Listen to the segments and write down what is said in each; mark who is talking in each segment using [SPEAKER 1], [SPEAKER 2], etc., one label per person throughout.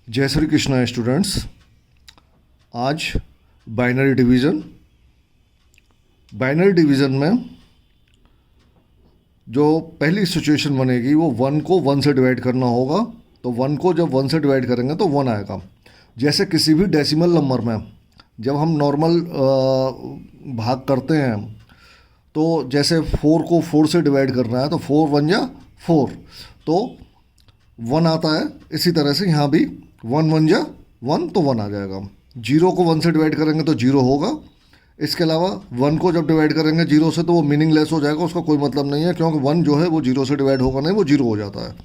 [SPEAKER 1] जय श्री कृष्णा स्टूडेंट्स। आज binary division में जो पहली सिचुएशन बनेगी वो 1 को 1 से डिवाइड करना होगा। तो 1 को जब 1 से डिवाइड करेंगे तो 1 आएगा। जैसे किसी भी डेसिमल नंबर में जब हम नॉर्मल भाग करते हैं तो जैसे 4 को 4 से डिवाइड करना है तो 4 1 जा 4 तो 1 आता है। इसी तरह से यहाँ भी 1 1 जा 1 तो 1 आ जाएगा। 0 को 1 से डिवाइड करेंगे तो 0 होगा। इसके अलावा 1 को जब डिवाइड करेंगे 0 से तो वो मीनिंगलेस हो जाएगा, उसका कोई मतलब नहीं है, क्योंकि 1 जो है वो 0 से डिवाइड होगा नहीं, वो 0 हो जाता है।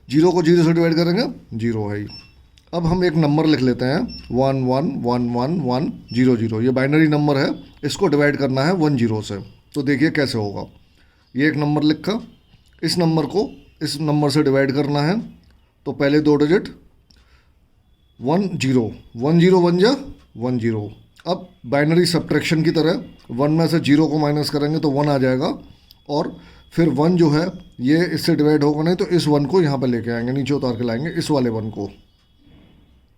[SPEAKER 1] 0 को 0 से डिवाइड करेंगे 0 है ही। अब हम एक नंबर लिख लेते हैं 1 1 1 1 1 0 0। ये बाइनरी नंबर है, इसको डिवाइड करना है 1 0 से। तो देखिए कैसे होगा। ये एक नंबर लिखा, इस नंबर को इस नंबर से डिवाइड करना है तो पहले 2 डिजिट 1 0 1 0 1 जा 1 0। अब बाइनरी सब्ट्रैक्शन की तरह 1 में से 0 को माइनस करेंगे तो 1 आ जाएगा, और फिर 1 जो है ये इससे डिवाइड होगा नहीं तो इस 1 को यहाँ पे लेके आएंगे, नीचे उतार के लाएंगे इस वाले 1 को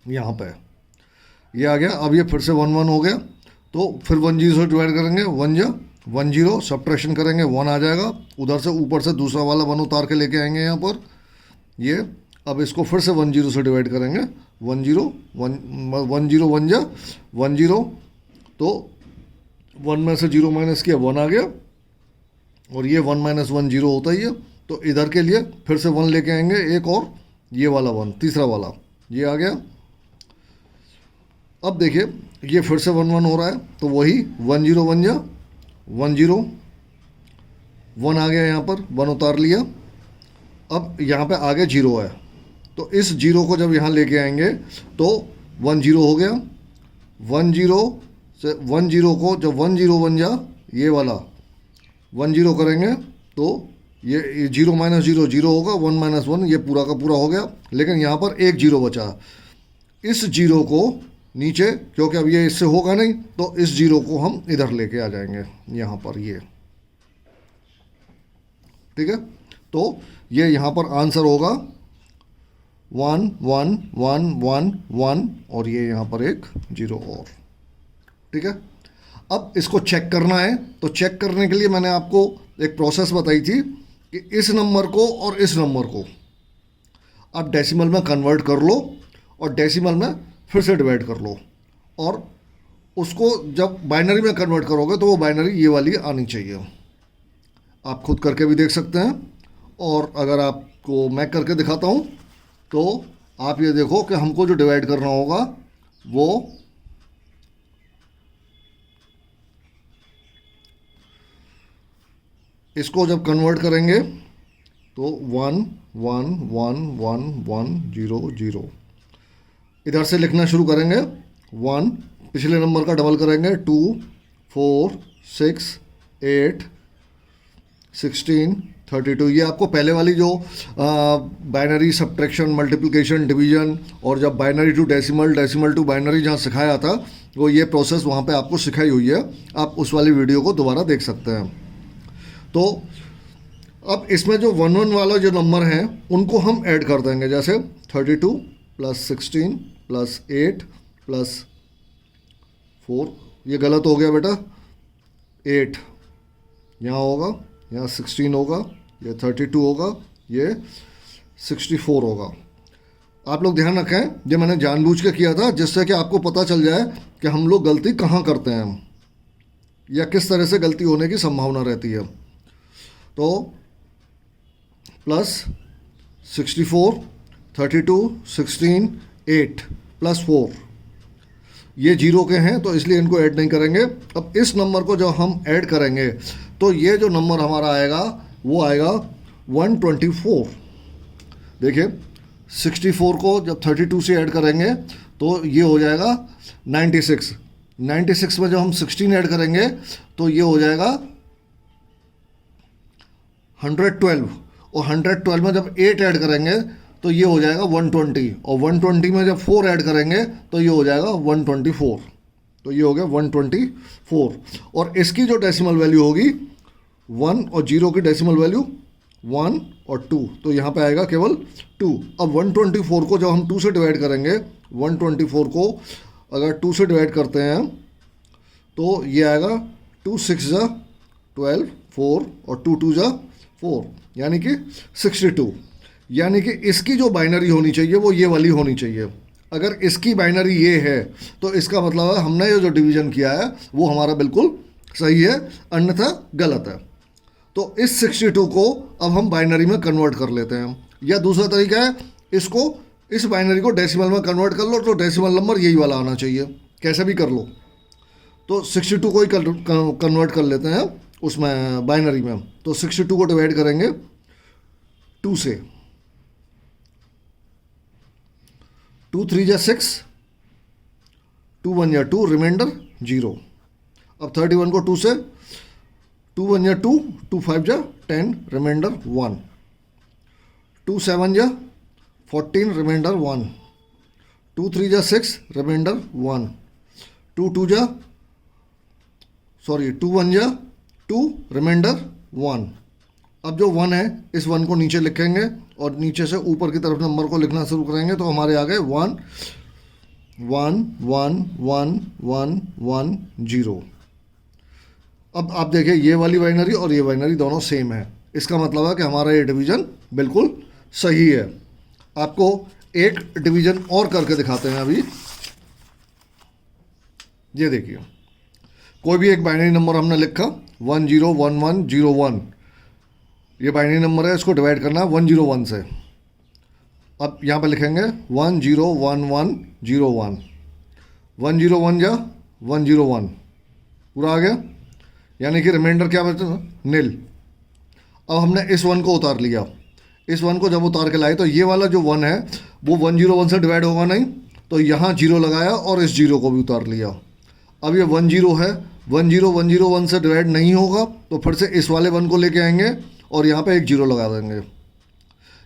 [SPEAKER 1] यहाँ पे। ये आ गया। अब ये फिर से 1 1 हो गया तो फिर 1 0 से डिवाइड करेंगे 1 जा 1 0, सब्ट्रैक्शन करेंगे 1 आ जाएगा। उधर से ऊपर से दूसरा वाला 1 उतार के लेके आएंगे यहाँ पर ये। अब इसको फिर से 1 0 से डिवाइड करेंगे 1 0 1 0 1 जा 1 0 तो 1 में से 0 माइनस किया 1 आ गया, और ये 1 माइनस 1 0 होता ही है। तो इधर के लिए फिर से 1 लेके आएंगे एक, और ये वाला 1 तीसरा वाला ये आ गया। अब देखिए ये फिर से 1 1 हो रहा है तो वही 1 0 1 जा 1 0 1 आ गया, यहाँ पर 1 उतार लिया। अब यहाँ पे आगे 0 है तो इस 0 को जब यहाँ लेके आएंगे तो 1 0 हो गया। 1 0 से 1 0 को जब 1 0 1 जा ये वाला 1 0 करेंगे तो ये 0 माइनस 0 0 होगा, 1 माइनस 1 ये पूरा का पूरा हो गया। लेकिन यहाँ पर एक 0 बचा। इस 0 को नीचे, क्योंकि अब ये इससे होगा नहीं, तो इस 0 को हम इधर लेके आ जाएंगे यहाँ पर ये, ठीक है। तो ये यहाँ पर आंसर होगा 1 1 1 1 1, और ये यहाँ पर एक 0 और, ठीक है। अब इसको चेक करना है तो चेक करने के लिए मैंने आपको एक प्रोसेस बताई थी कि इस नंबर को और इस नंबर को आप डेसिमल में कन्वर्ट कर लो और डेसिमल में फिर से डिवाइड कर लो, और उसको जब बाइनरी में कन्वर्ट करोगे तो वो बाइनरी ये वाली आनी चाहिए। आप खुद करके भी देख सकते हैं, और अगर आपको मैं करके दिखाता हूँ तो आप ये देखो कि हमको जो डिवाइड करना होगा वो इसको जब कन्वर्ट करेंगे तो 1 1 1 1 1 0 0 इधर से लिखना शुरू करेंगे। 1 पिछले नंबर का डबल करेंगे 2 4 6 8 16 32। ये आपको पहले वाली जो बाइनरी सब्ट्रैक्शन मल्टीप्लिकेशन डिवीजन और जब binary to decimal decimal to binary जहाँ सिखाया था वो ये प्रोसेस वहाँ पे आपको सिखाई हुई है। आप उस वाली वीडियो को दोबारा देख सकते हैं। तो अब इसमें जो 1 1 वाला जो नंबर हैं उनको हम ऐड कर देंगे, जैसे 32 प्लस 16 प्लस 8 प्लस 4। ये गलत हो गया बेटा, 8 यहाँ होगा, यहाँ 16 होगा, ये 32 होगा, ये 64 होगा। आप लोग ध्यान रखें, ये मैंने जानबूझ के किया था जिससे कि आपको पता चल जाए कि हम लोग गलती कहाँ करते हैं या किस तरह से गलती होने की संभावना रहती है। तो प्लस 64 32 16 8 प्लस 4, ये 0 के हैं तो इसलिए इनको ऐड नहीं करेंगे। अब इस नंबर को जब हम ऐड करेंगे तो ये जो नंबर हमारा आएगा वो आएगा 124। देखिए 64 को जब 32 से ऐड करेंगे तो ये हो जाएगा 96। 96 में जब हम 16 ऐड करेंगे तो ये हो जाएगा 112, और 112 में जब 8 ऐड करेंगे तो ये हो जाएगा 120, और 120 में जब 4 ऐड करेंगे तो ये हो जाएगा 124। तो ये हो गया 124, और इसकी जो डेसिमल वैल्यू होगी 1 और 0 की डेसिमल वैल्यू 1 और 2, तो यहाँ पे आएगा केवल 2। अब 124 को जब हम 2 से डिवाइड करेंगे, 124 को अगर 2 से डिवाइड करते हैं तो ये आएगा 2 6 जा 12, 4 और 2 2 जा 4, यानी कि 62। यानी कि इसकी जो बाइनरी होनी चाहिए वो ये वाली होनी चाहिए। अगर इसकी बाइनरी ये है तो इसका मतलब है हमने ये जो डिवीज़न किया है वो हमारा बिल्कुल सही है, अन्यथा गलत है। तो इस 62 को अब हम बाइनरी में कन्वर्ट कर लेते हैं, या दूसरा तरीका है इसको, इस बाइनरी को डेसिमल में कन्वर्ट कर लो, तो डेसिमल नंबर यही वाला आना चाहिए, कैसे भी कर लो। तो 62 को ही कन्वर्ट कर लेते हैं उसमें बाइनरी में। तो 62 को डिवाइड करेंगे 2 से, 2 3 जा 6, 2 1 जा 2, रिमाइंडर 0। अब 31 को 2 से, 2 1 जा 2, 2 5 जा 10, रिमाइंडर 1, 2 7 जा 14, रिमाइंडर 1, 2 3 जा 6, रिमाइंडर 1, 2 2 जा 2 1 जा 2, रिमाइंडर 1। अब जो 1 है इस 1 को नीचे लिखेंगे और नीचे से ऊपर की तरफ नंबर को लिखना शुरू करेंगे, तो हमारे आ गए 1 1 1 1 1 1 0। अब आप देखिए ये वाली बाइनरी और ये बाइनरी दोनों सेम है, इसका मतलब है कि हमारा ये डिवीज़न बिल्कुल सही है। आपको एक डिवीज़न और करके दिखाते हैं अभी। ये देखिए, कोई भी एक बाइनरी नंबर हमने लिखा 1 0 1 1 0 1, ये बाइनरी नंबर है, इसको डिवाइड करना है 101 से। अब यहाँ पे लिखेंगे 1 0 1 1 0 1, 1 0 1 जा 1 0 1, पूरा आ गया, यानी कि रिमाइंडर क्या बचा, नील। अब हमने इस 1 को उतार लिया, इस 1 को जब उतार के लाए तो ये वाला जो 1 है वो 101 से डिवाइड होगा नहीं, तो यहाँ 0 लगाया और इस 0 को भी उतार लिया। अब ये 1 0 है, 1 0 1 0 1 से डिवाइड नहीं होगा, तो फिर से इस वाले 1 को लेके आएंगे और यहाँ पे एक 0 लगा देंगे।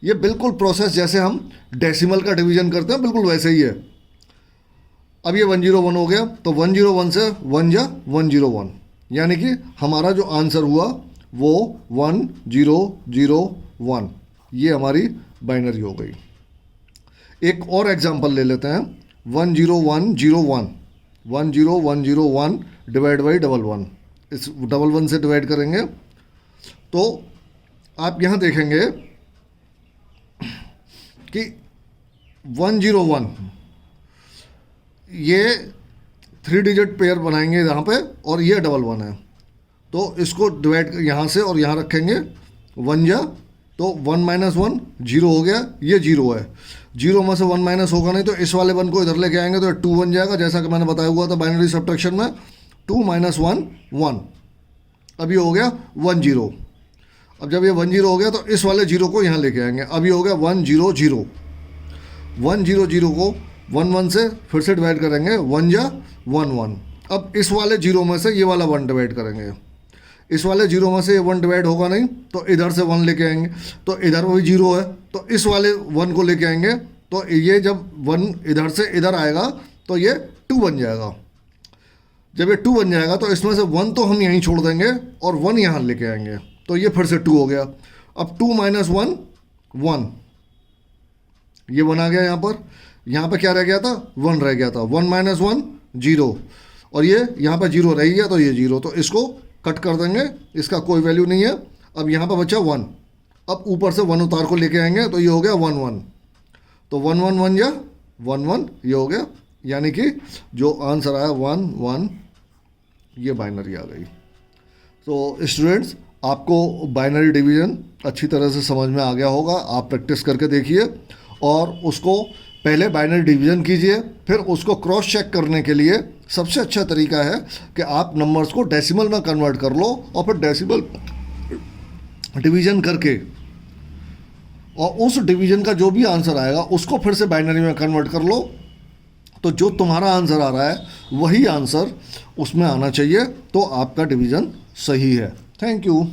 [SPEAKER 1] ये बिल्कुल प्रोसेस जैसे हम डेसिमल का डिवीज़न करते हैं बिल्कुल वैसे ही है। अब ये 101 हो गया, तो 101 से 1 जा 101, यानी कि हमारा जो आंसर हुआ वो 1 0 0 1, ये हमारी बाइनरी हो गई। एक और एग्जांपल ले लेते हैं, 1 0 1 0 1, 1 0 1 0 1 डिवाइड बाई 1 इस 1 से डिवाइड करेंगे तो आप यहाँ देखेंगे कि 101 ये 3 डिजिट पेयर बनाएंगे यहाँ पे, और ये 1 है, तो इसको डिवाइड यहाँ से और यहाँ रखेंगे 1 जा, तो 1 - 1 0 हो गया, ये 0 है, 0 में से 1 माइनस होगा नहीं, तो इस वाले 1 को इधर लेके आएंगे तो 2 बन जाएगा, जैसा कि मैंने बताया हुआ था बाइनरी सब्ट्रैक्शन में, 2 - 1 1। अब ये हो गया 1 0। अब जब ये 1 0 हो गया तो इस वाले 0 को यहाँ लेके आएंगे, अब ये हो गया 1 0 0। 1 0 0 को 1 1 से फिर से डिवाइड करेंगे, 1 जा 1 1। अब इस वाले 0 में से ये वाला 1 डिवाइड करेंगे, इस वाले 0 में से ये 1 डिवाइड होगा नहीं, तो इधर से 1 लेके आएंगे, तो इधर भी 0 है, तो इस वाले 1 को लेके आएंगे, तो ये जब 1 इधर से इधर आएगा तो ये 2 बन जाएगा। जब ये 2 बन जाएगा तो इसमें से 1 तो हम यहीं छोड़ देंगे और 1 यहाँ लेके आएंगे, तो ये फिर से 2 हो गया। अब 2 - 1 1, ये 1 आ गया यहाँ पर क्या रह गया था, 1 रह गया था, 1 - 1 0, और ये यहाँ पर 0 रह गया, तो ये 0, तो इसको कट कर देंगे, इसका कोई वैल्यू नहीं है। अब यहाँ पर बचा 1, अब ऊपर से 1 उतार को लेके आएंगे, तो ये हो गया 1 1, तो 1 1 1 या 1 1 ये हो गया, यानी कि जो आंसर आया 1 1, ये बाइनरी आ गई। तो स्टूडेंट्स, आपको बाइनरी डिवीज़न अच्छी तरह से समझ में आ गया होगा, आप प्रैक्टिस करके देखिए और उसको पहले बाइनरी डिवीज़न कीजिए, फिर उसको क्रॉस चेक करने के लिए सबसे अच्छा तरीका है कि आप नंबर्स को डेसिमल में कन्वर्ट कर लो और फिर डेसिमल डिवीज़न करके और उस डिवीज़न का जो भी आंसर आएगा उसको फिर से बाइनरी में कन्वर्ट कर लो, तो जो तुम्हारा आंसर आ रहा है वही आंसर उसमें आना चाहिए, तो आपका डिवीज़न सही है। Thank you.